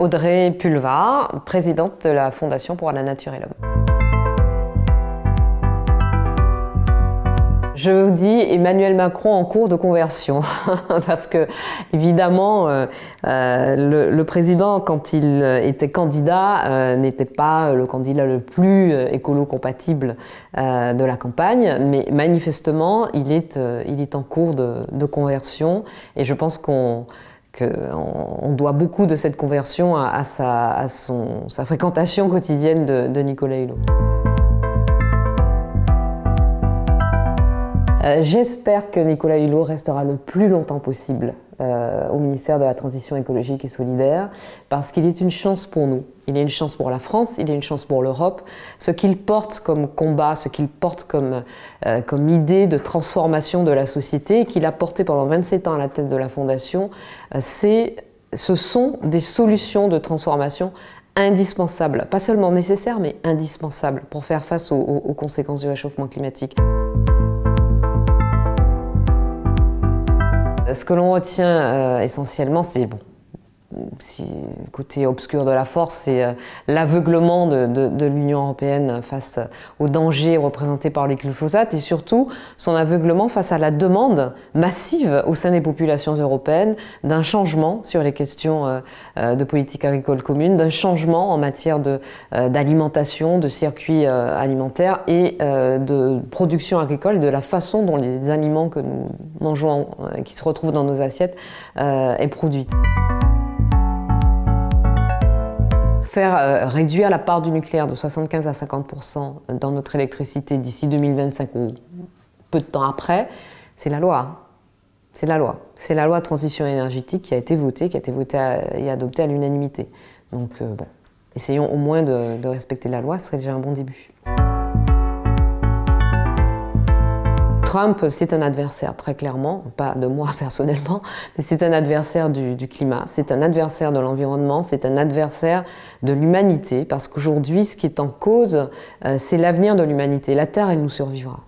Audrey Pulvar, présidente de la Fondation pour la Nature et l'Homme. Je vous dis Emmanuel Macron en cours de conversion, parce que évidemment le président, quand il était candidat, n'était pas le candidat le plus écolo-compatible de la campagne, mais manifestement il est en cours de conversion, et je pense qu'on doit beaucoup de cette conversion à sa fréquentation quotidienne de Nicolas Hulot. J'espère que Nicolas Hulot restera le plus longtemps possible au ministère de la Transition écologique et solidaire, parce qu'il est une chance pour nous. Il est une chance pour la France, il est une chance pour l'Europe. Ce qu'il porte comme combat, ce qu'il porte comme idée de transformation de la société, et qu'il a porté pendant 27 ans à la tête de la Fondation, ce sont des solutions de transformation indispensables. Pas seulement nécessaires, mais indispensables pour faire face aux conséquences du réchauffement climatique. Ce que l'on retient essentiellement, c'est le côté obscur de la force, c'est l'aveuglement de l'Union européenne face aux dangers représentés par les glyphosates, et surtout son aveuglement face à la demande massive au sein des populations européennes d'un changement sur les questions de politique agricole commune, d'un changement en matière d'alimentation, de circuits alimentaires et de production agricole, de la façon dont les aliments que nous mangeons, qui se retrouvent dans nos assiettes, est produite. Faire réduire la part du nucléaire de 75 à 50% dans notre électricité d'ici 2025 ou peu de temps après, c'est la loi. C'est la loi. C'est la loi de transition énergétique qui a été votée et adoptée à l'unanimité. Donc bon, essayons au moins de respecter la loi, ce serait déjà un bon début. Trump, c'est un adversaire, très clairement, pas de moi personnellement, mais c'est un adversaire du climat, c'est un adversaire de l'environnement, c'est un adversaire de l'humanité, parce qu'aujourd'hui, ce qui est en cause, c'est l'avenir de l'humanité. La Terre, elle nous survivra.